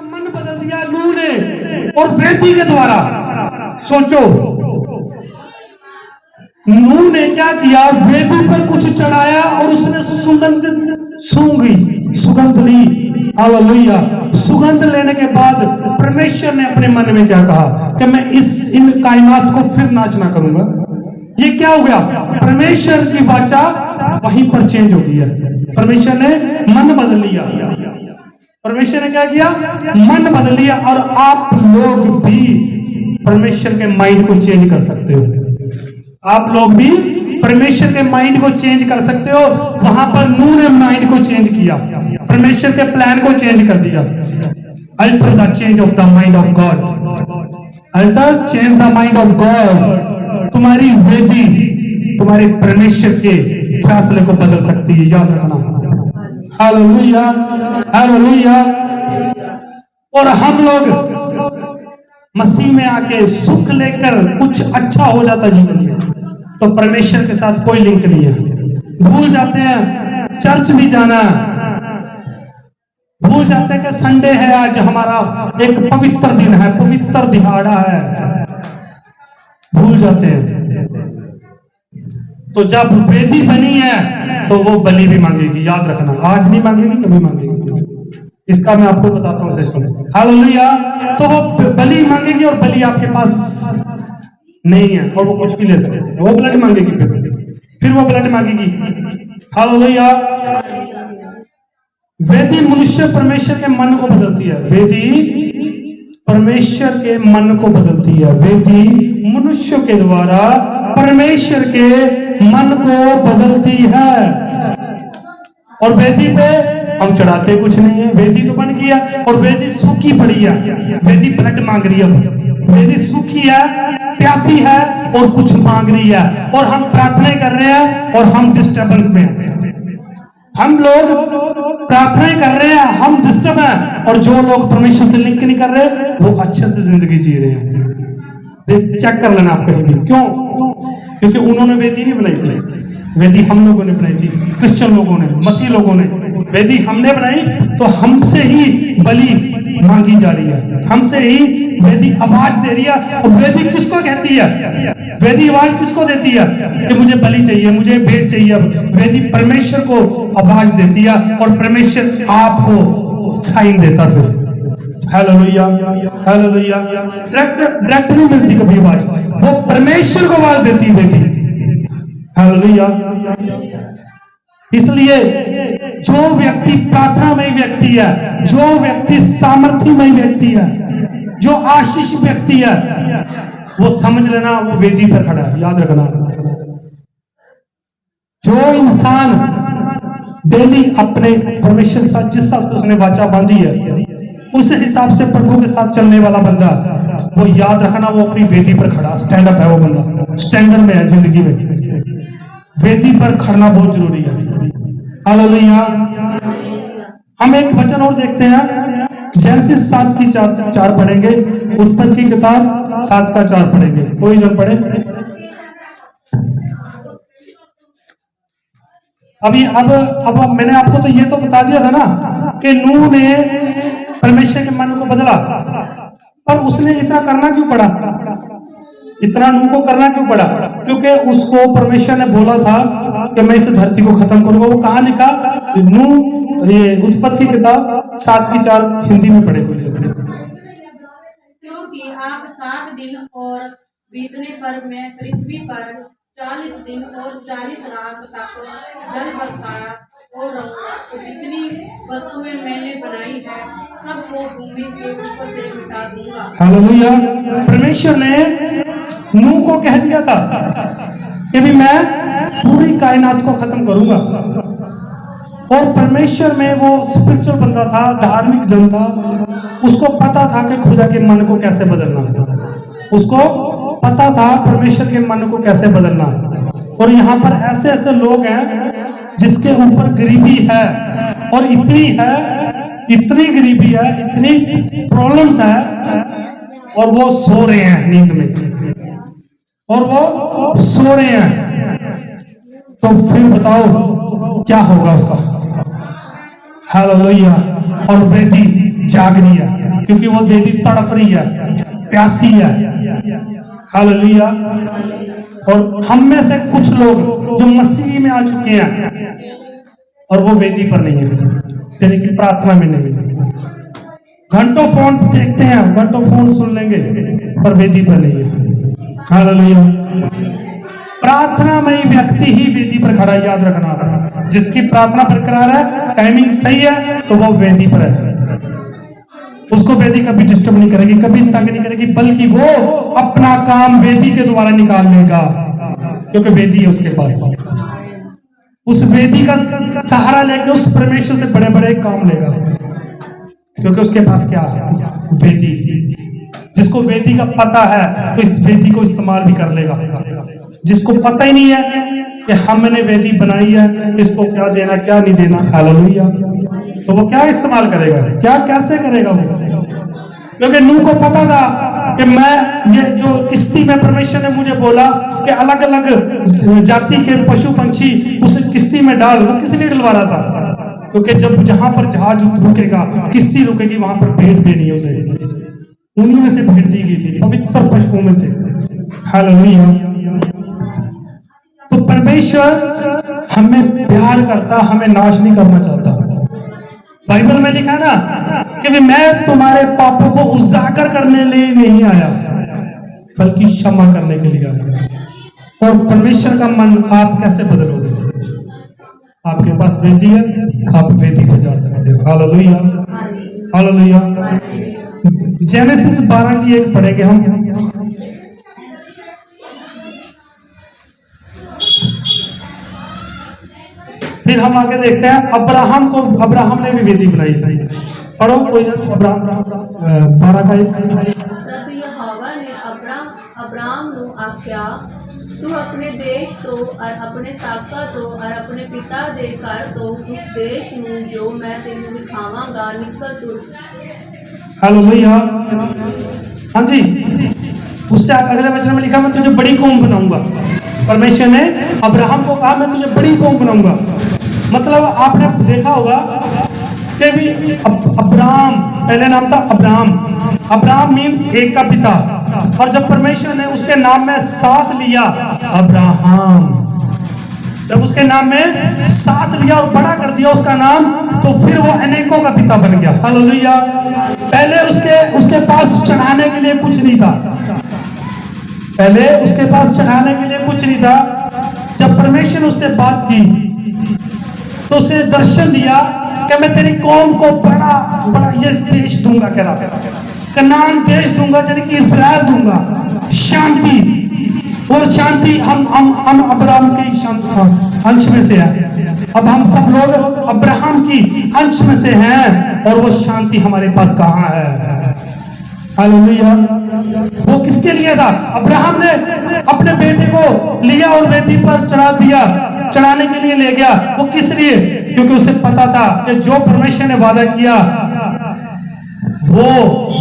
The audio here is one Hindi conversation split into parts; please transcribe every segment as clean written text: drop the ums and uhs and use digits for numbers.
मन बदल दिया नूह ने और वेदी के द्वारा। सोचो नूह ने क्या किया, वेदी पर कुछ चढ़ाया और उसने सुगंध ली। हालेलुया। सुगंध लेने के बाद परमेश्वर ने अपने मन में क्या कहा कि मैं इन कायनात को फिर नाच ना करूंगा। ये क्या हो गया, परमेश्वर की वाचा वहीं पर चेंज हो गई है। परमेश्वर ने मन बदल लिया। परमेश्वर ने क्या किया, मन बदल लिया। और आप लोग भी परमेश्वर के माइंड को चेंज कर सकते हो। आप लोग भी परमेश्वर के माइंड को चेंज कर सकते हो। वहां पर नूह ने माइंड को चेंज किया, परमेश्वर के प्लान को चेंज कर दिया। Alter the change of the mind of God, alter change the mind of God. तुम्हारी वेदी तुम्हारे परमेश्वर के फैसले को बदल सकती है, याद रखना। Hallelujah, hallelujah. और हम लोग मसीह में आके सुख लेकर कुछ अच्छा हो जाता जीवन में, तो परमेश्वर के साथ कोई लिंक नहीं है। भूल जाते हैं चर्च भी जाना, भूल जाते हैं कि संडे है, आज हमारा एक पवित्र दिन है, पवित्र दिहाड़ा है, भूल जाते हैं। तो जब वेदी बनी है तो वो बलि भी मांगेगी, याद रखना। आज नहीं मांगेगी, कभी मांगेगी। इसका मैं आपको बताता हूं सिस्टम। हालेलुया। तो वो बलि मांगेगी और बलि आपके पास नहीं है और वो कुछ भी ले सकते हैं। वो ब्लड मांगेगी, फिर वो ब्लड मांगेगी। हालेलुया। वेदी मनुष्य परमेश्वर के मन को बदलती है। वेदी परमेश्वर के मन को बदलती है। वेदी मनुष्य के द्वारा परमेश्वर के मन को बदलती है। और वेदी पे हम चढ़ाते कुछ नहीं है, वेदी तो बन गया और वेदी सूखी पड़ी है। वेदी ब्लड मांग रही है, वेदी सूखी है, प्यासी है और कुछ मांग रही है। और हम प्रार्थना कर रहे हैं और हम डिस्टर्बेंस में हैं। हम लोग प्रार्थना कर रहे हैं, हम डिस्टर्ब हैं। और जो लोग परमेश्वर से लिंक नहीं कर रहे वो अच्छे से जिंदगी जी रहे हैं। चेक कर लेना आप कहीं भी। क्यों? क्योंकि उन्होंने वेदी नहीं बनाई थी, वेदी हम लोगों ने बनाई थी। क्रिश्चियन लोगों ने, मसीह लोगों ने वेदी हमने बनाई, तो हमसे ही बलि मांगी जा रही है, हमसे ही वेदी आवाज दे रही है। और वेदी किसको कहती है? वेदी आवाज किसको देती है कि मुझे बलि चाहिए, मुझे भेंट चाहिए? वेदी परमेश्वर को आवाज देती है और परमेश्वर आपको साइन देता। फिर हालेलुया, हालेलुया। डायरेक्ट नहीं मिलती कभी आवाज, वो परमेश्वर को आवाज देती वेदी। हालेलुया। इसलिए जो व्यक्ति प्रार्थनामय व्यक्ति है, जो व्यक्ति सामर्थ्यमय व्यक्ति है, जो आशीष व्यक्ति है, वो समझ लेना वो वेदी पर खड़ा है, याद रखना। जो इंसान डेली अपने परमेश्वर के साथ जिस हिसाब से उसने वाचा बांधी है, उस हिसाब से प्रभु के साथ चलने वाला बंदा, वो याद रखना वो अपनी वेदी पर खड़ा, स्टैंड अप है वो बंदा, स्टैंडर्ड में है जिंदगी में। वेदी पर खड़ना बहुत जरूरी है। हालेलुया। हम एक वचन और देखते हैं, जेनेसिस 7 की 4 पढ़ेंगे, उत्पत्ति की किताब 7 का 4 पढ़ेंगे। कोई जन पढ़े? अभी अब मैंने आपको तो ये तो बता दिया था ना कि नूह ने परमेश्वर के मन को बदला, पर उसने इतना करना क्यों पड़ा? इतना नूह को करना क्यों पड़ा? क्योंकि उसको परमेश्वर ने बोला था कि मैं इस धरती को खत्म करूंगा। वो कहाँ लिखा? नूह, ये उत्पत्ति की किताब 7 की 4 हिंदी में पढ़े। क्योंकि आप 7 दिन और बीतने पर मैं पृथ्वी पर 40 दिन और 40 रात तक जल बरसाया और रहूंगा। तो जितनी वस्तुएं मैंने बनाई है सबको भूमि के ऊपर से मिटा दूंगा। हालेलुया। परमेश्वर ने नूह को कह दिया था कि भी मैं पूरी कायनात को खत्म करूंगा। और परमेश्वर में वो स्पिरिचुअल बंदा था, धार्मिक जन था, उसको पता था कि खुदा के मन को कैसे बदलना, उसको पता था परमेश्वर के मन को कैसे बदलना। और यहाँ पर ऐसे ऐसे लोग हैं जिसके ऊपर गरीबी है, और इतनी है, इतनी गरीबी है, इतनी प्रॉब्लम्स है, और वो सो रहे हैं नींद में, और वो सो रहे हैं। तो फिर बताओ क्या होगा उसका? हालेलुया। और वेदी जाग रही है, क्योंकि वो वेदी तड़प रही है, प्यासी है। हालेलुया। और हम में से कुछ लोग जो मसीह में आ चुके हैं और वो वेदी पर नहीं है, यानी कि प्रार्थना में नहीं है। घंटों फोन देखते हैं, घंटों फोन सुन लेंगे, पर वेदी पर नहीं है। हालेलुया। प्रार्थना में ही व्यक्ति ही वेदी पर खड़ा, याद रखना। जिसकी प्रार्थना बरकरार है, टाइमिंग सही है, तो वो वेदी पर है। उसको वेदी कभी डिस्टर्ब नहीं करेगी, कभी तंग नहीं करेगी, बल्कि वो अपना काम वेदी के द्वारा निकाल लेगा, क्योंकि वेदी है उसके पास। उस वेदी का सहारा लेके उस परमेश्वर से बड़े बड़े काम लेगा, क्योंकि उसके पास क्या है? वेदी। जिसको वेदी का पता है तो इस वेदी को इस्तेमाल भी कर लेगा। जिसको पता ही नहीं है कि हमने वेदी बनाई है, इसको क्या देना क्या नहीं देना, हालेलुया, तो वो क्या इस्तेमाल करेगा, क्या कैसे करेगा वो? क्योंकि नूह को पता था कि मैं ये जो किश्ती में परमेश्वर ने मुझे बोला कि अलग अलग जाति के पशु पंछी उस किश्ती में डाल, वो किस लिए डलवा रहा था? क्योंकि जब जहां पर जहाज रुकेगा, किश्ती रुकेगी, वहां पर भेंट देनी है उसे। उन्हीं में से भेंट दी गई थी, पवित्र पशुओं में से। हालेलुया। तो परमेश्वर हमें प्यार करता, हमें नाश नहीं करना चाहता। बाइबल में लिखा ना कि मैं तुम्हारे पापों को उजागर करने लिए नहीं आया, बल्कि क्षमा करने के लिए आया। और परमेश्वर का मन आप कैसे बदलोगे? आपके पास वेदी है, आप वेदी पे जा सकते हो। Hallelujah, hallelujah. जेनेसिस 12 की एक पढ़ेंगे हम। फिर हम आगे देखते हैं अब्राहम ने भी वेदी बनाई। पढ़ो कोई अब्राहम 12 का 1। तब यहोवा ने अब्राम नु आख्या, तू अपने देश तो और अपने साका तो और अपने पिता दे घर तो उस देश नु जो मैं तेनू दिखावांगा निकल तू। हालेलुया। हाँ जी, उससे अगले वचन में लिखा, मैं तुझे बड़ी कौम बनाऊंगा। परमेश्वर ने अब्राहम को कहा, मैं तुझे बड़ी कौम बनाऊंगा। मतलब आपने देखा होगा कि भी अब्राहम पहले नाम था अब्राहम। अब्राहम मीन्स एक का पिता, और जब परमेश्वर ने उसके नाम में सांस लिया अब्राहम, जब उसके नाम में सांस लिया और बड़ा कर दिया उसका नाम, तो फिर वो अनेकों का पिता बन गया। हालेलुया। पहले उसके पास चढ़ाने के लिए कुछ नहीं था, पहले उसके पास चढ़ाने के लिए कुछ नहीं था। जब परमेश्वर उससे बात की तो उसे दर्शन दिया कि मैं तेरी कौम को बड़ा बड़ा ये देश दूंगा, कह रहा कनान देश दूंगा, यानी कि इस्राएल दूंगा, शांति। और शांति हम अब्राहम के अंश में से है। अब हम सब लोग अब्राहम की अंश में से हैं, और वो शांति हमारे पास कहाँ है? हालेलुया। वो किसके लिए था? अब्राहम ने अपने बेटे को लिया और वेदी पर चढ़ा दिया, चढ़ाने के लिए ले गया। वो किस लिए? क्योंकि उसे पता था कि जो परमेश्वर ने वादा किया वो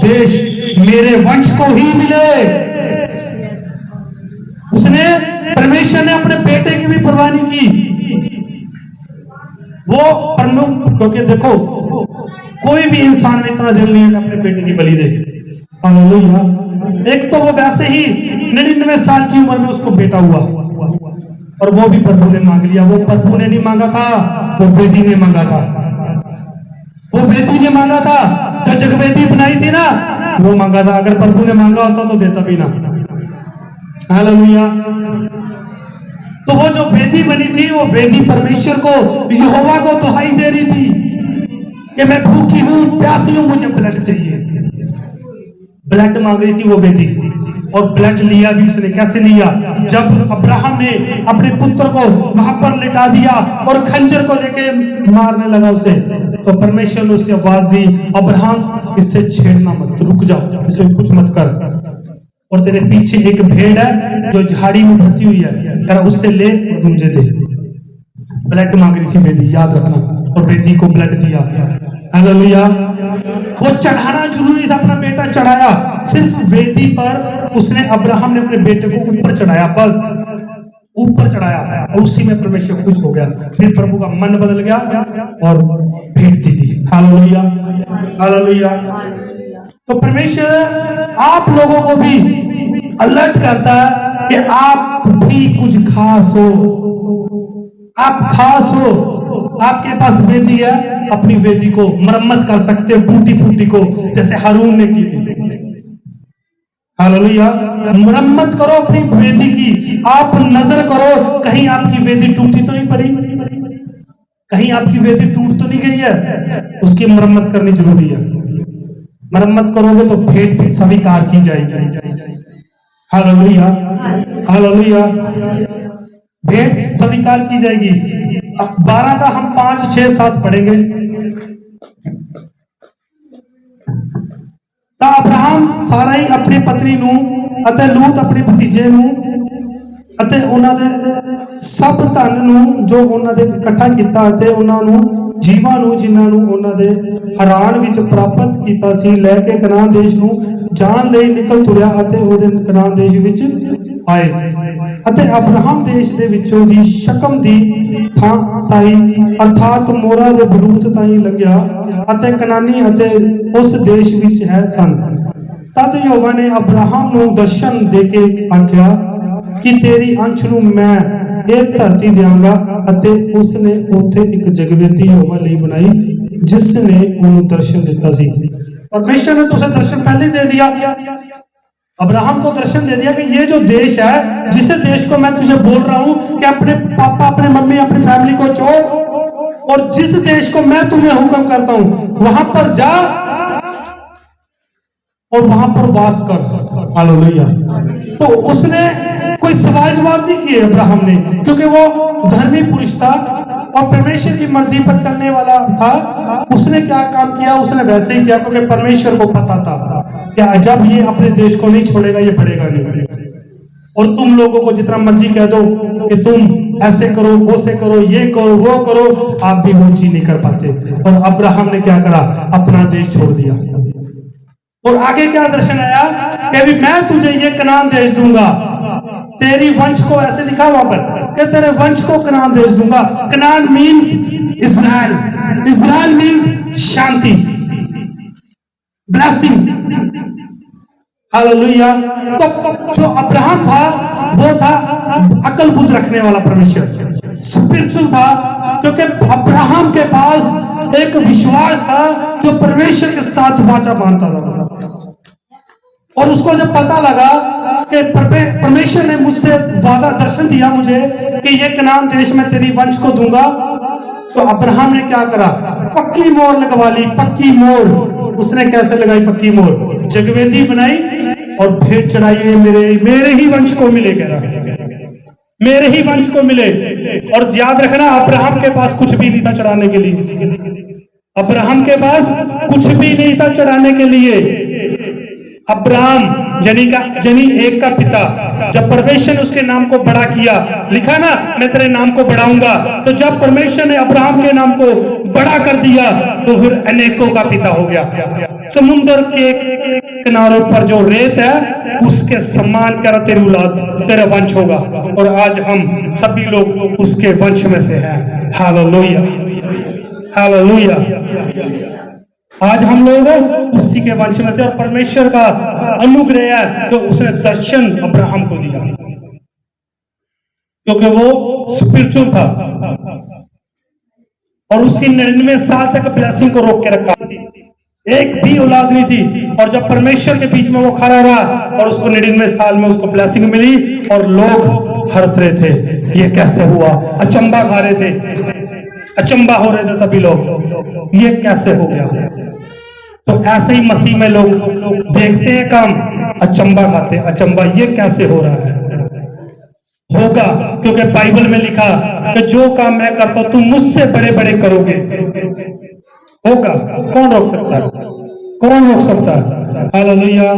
देश मेरे वंश को ही मिले। उसने परमेश्वर ने अपने बेटे की भी परवाह नहीं की। वो प्रमुख, क्योंकि देखो कोई भी इंसान में इतना दिल नहीं है कि अपने बेटे की बलि दे। हालेलुया। एक तो वो वैसे ही 99 साल की उम्र में उसको बेटा हुआ, और वो भी प्रभु ने मांग लिया। वो प्रभु ने नहीं मांगा था, वो वेदी ने मांगा था। वो वेदी ने मांगा था, जो जगवेदी बनाई थी ना, वो मांगा था। अगर प्रभु ने मांगा होता तो देता भी ना। हालेलुया। तो वो जो वेदी बनी थी, वो वेदी परमेश्वर को, यहोवा को दुहाई दे रही थी कि मैं भूखी हूं, प्यासी हूं, मुझे ब्लड चाहिए। ब्लड मांग रही थी वो वेदी, और ब्लड लिया भी उसने। कैसे लिया? जब अब्राहम ने अपने पुत्र को वहां पर लिटा दिया और खंजर को लेके मारने लगा उसे, तो परमेश्वर ने उसे आवाज दी, अब्राहम इससे छेड़ना मत, रुक जाओ, इसमें कुछ मत कर। और तेरे पीछे एक भेड़ है जो झाड़ी में फंसी हुई है, उससे ले और मुझे दे। ब्लड मांग रही थी वेदी, याद रखना, और वेदी को ब्लड दिया। हालेलुया। वो चढ़ाना जरूरी था, अपना बेटा चढ़ाया। सिर्फ वेदी पर उसने, अब्राहम ने अपने बेटे को ऊपर चढ़ाया, बस ऊपर चढ़ाया, और उसी में परमेश्वर खुश हो गया। फिर प्रभु का मन बदल गया और भेंट दे दी। Hallelujah, hallelujah. तो परमेश्वर आप लोगों को भी अलर्ट करता है कि आप भी कुछ खास हो, आप खास हो। आपके पास वेदी है, अपनी वेदी को मरम्मत कर सकते हो, टूटी फूटी को, जैसे हारून ने की थी। हालेलुया। मरम्मत करो अपनी वेदी की। आप नजर करो कहीं आपकी वेदी टूटी तो नहीं पड़ी, कहीं आपकी वेदी टूट तो नहीं गई है, उसकी मरम्मत करनी जरूरी है। मरम्मत करोगे तो भेंट भी स्वीकार की जाएगी। Hallelujah, hallelujah. भेंट स्वीकार की जाएगी। 12 का हम 5, 6, 7 पढ़ेंगे। ਤਾਂ ਅਬਰਾਹਮ ਸਾਰਾ ਹੀ ਆਪਣੀ ਪਤਨੀ ਨੂੰ ਅਤੇ ਲੂਤ ਆਪਣੇ ਭਤੀਜੇ ਨੂੰ ਅਤੇ ਉਹਨਾਂ ਦੇ ਸਭ ਧਨ ਨੂੰ ਜੋ ਉਹਨਾਂ ਦੇ ਇਕੱਠਾ ਕੀਤਾ ਅਤੇ ਉਹਨਾਂ ਨੂੰ ਜੀਵਾਂ ਨੂੰ ਜਿਨ੍ਹਾਂ ਨੂੰ ਉਹਨਾਂ ਦੇ ਹਰਾਨ ਵਿੱਚ ਪ੍ਰਾਪਤ ਕੀਤਾ ਸੀ ਲੈ ਕੇ ਕਨਾਨ ਦੇਸ਼ ਨੂੰ ਜਾਣ ਲਈ ਨਿਕਲ ਤੁਰਿਆ ਅਤੇ ਉਹਦੇ ਕਨਾਨ ਦੇਸ਼ ਵਿੱਚ ਆਏ ਅਤੇ ਅਬਰਾਹਮ ਦੇਸ਼ ਦੇ ਵਿੱਚੋਂ ਦੀ ਸ਼ਕਮ ਦੀ ਥਾਂ ਤਾਈ ਅਰਥਾਤ ਮੋਰਾ ਦੇ ਬਲੂਤ ਤਾਈ ਲੰਘਿਆ ਅਤੇ ਕਨਾਨੀ ਅਤੇ ਉਸ ਦੇਸ਼ ਵਿੱਚ ਹੈ ਸਨ। ਤਦ ਯਹੋਵਾ ਨੇ ਅਬਰਾਹਮ ਨੂੰ ਦਰਸ਼ਨ ਦੇ ਕੇ ਆਖਿਆ ਕਿ ਤੇਰੀ ਅੰਸ਼ ਨੂੰ ਮੈਂ ਇਹ ਧਰਤੀ ਦਿਆਂਗਾ ਅਤੇ ਉਸਨੇ ਉੱਥੇ ਇੱਕ ਜਗਵੇਦੀ ਯਹੋਵਾ ਲਈ ਬਣਾਈ जिस ने उन्हें दर्शन देता सी। परमेश्वर ने तो उसे दर्शन पहले दे दिया, अब्राहम को दर्शन दे दिया कि ये जो देश है, जिस देश को मैं तुझे बोल रहा हूं कि अपने पापा, अपने मम्मी, अपनी फैमिली को छोड़ और जिस देश को मैं तुम्हें हुक्म करता हूं वहां पर जा और वहां पर वास कर। हालेलुया। तो उसने कोई सवाल जवाब नहीं किए अब्राहम ने, क्योंकि वो धर्मी पुरुष था और परमेश्वर की मर्जी पर चलने वाला था। उसने क्या काम किया, उसने वैसे ही किया क्योंकि परमेश्वर को पता था कि जब ये अपने देश को नहीं छोड़ेगा ये बढ़ेगा नहीं। और तुम लोगों को जितना मर्जी कह दो कि तुम ऐसे करो, वो से करो, ये करो, वो करो, आप भी वो चीज नहीं कर पाते। और अब्राहम ने क्या करा, अपना देश छोड़ दिया। और आगे क्या दर्शन आया कि अभी मैं तुझे ये कनान देश दूंगा, तेरी वंश को, ऐसे लिखा वहां पर कि तेरे वंश को कनान देश दूंगा। Canaan means Israel, Israel means शांति, ब्लेसिंग। हालेलुया। तो जो अब्राहम था वो था अकल बुद्ध रखने वाला परमेश्वर, स्पिरिचुअल था, क्योंकि अब्राहम के पास एक विश्वास था जो परमेश्वर के साथ वाचा बांधता था। और उसको जब पता लगा कि परमेश्वर ने मुझसे वादा दर्शन दिया मुझे कि ये कनान देश में तेरी वंश को दूंगा, तो अब्राहम ने क्या करा, पक्की मोहर लगवा ली। पक्की मोहर उसने कैसे लगाई, पक्की मोहर जगवेदी बनाई और भेंट चढ़ाई, मेरे ही वंश को मिले, कह रहा मेरे ही वंश को मिले। और याद रखना अब्राहम के पास कुछ भी नहीं था चढ़ाने के लिए, अब्राहम के पास कुछ भी नहीं था चढ़ाने के लिए। अब्राहम जनी एक का पिता, जब परमेश्वर ने उसके नाम को बड़ा किया, लिखा ना मैं तेरे नाम को बढ़ाऊंगा, तो जब परमेश्वर ने अब्राहम के नाम को बड़ा कर दिया तो फिर अनेकों का पिता हो गया। समुद्र के किनारों पर जो रेत है उसके समान करा तेरी औलाद, तेरा वंश होगा। और आज हम सभी लोग उसके वंश में से हैं। Hallelujah, hallelujah. आज हम लोग उसी के वंश में से, और परमेश्वर का अनुग्रह है तो उसने दर्शन अब्राहम को दिया क्योंकि वो स्पिरिचुअल था और उसकी 99 साल तक ब्लेसिंग को रोक के रखा, एक भी औलाद नहीं थी। और जब परमेश्वर के बीच में वो खड़ा रहा और उसको 99 साल में उसको ब्लेसिंग मिली और लोग हंस रहे थे, ये कैसे हुआ, अचंबा खा रहे थे, अचंबा हो रहे थे सभी लोग, ये कैसे हो गया। तो ऐसे ही मसीह में लोग देखते हैं काम, अचंबा खाते, अचंबा ये कैसे हो रहा है। होगा क्योंकि बाइबल में लिखा कि जो काम मैं करता हूं तुम मुझसे बड़े बड़े करोगे। होगा, कौन रोक सकता है, कौन रोक सकता है। हालेलुया।